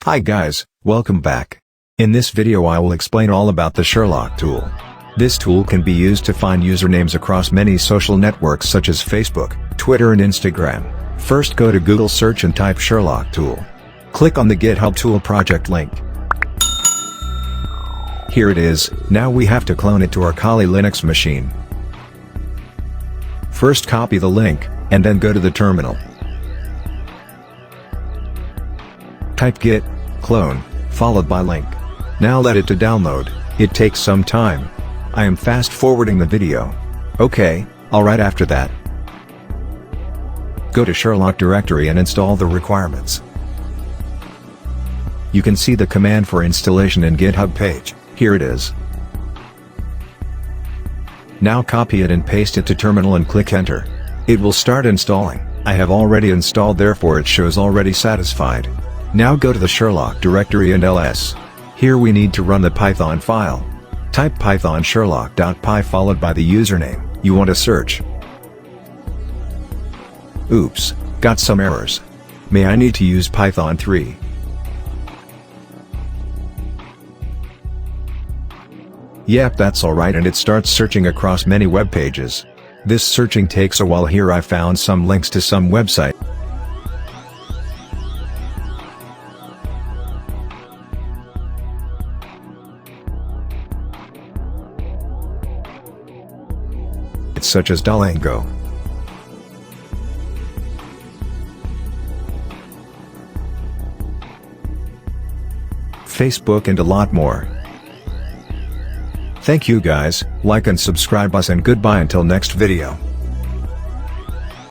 Hi guys, welcome back. In this video I will explain all about the Sherlock tool. This tool can be used to find usernames across many social networks such as Facebook, Twitter and Instagram. First go to Google search and type Sherlock tool. Click on the GitHub tool project link. Here it is. Now we have to clone it to our Kali Linux machine. First copy the link, and then go to the terminal. Type git clone, followed by link. Now let it to download. It takes some time. I am fast forwarding the video. Okay, alright. After that, go to Sherlock directory and install the requirements. You can see the command for installation in GitHub page. Here it is. Now copy it and paste it to terminal and click enter. It will start installing. I have already installed, therefore it shows already satisfied. Now go to the Sherlock directory and ls. Here we need to run the Python file. Type python sherlock.py followed by the username you want to search. Oops, got some errors. May I need to use Python 3. Yep, that's alright, and it starts searching across many web pages. This searching takes a while. Here I found some links to some website. Such as Duolingo, Facebook and a lot more. Thank you guys, like and subscribe us, and goodbye until next video.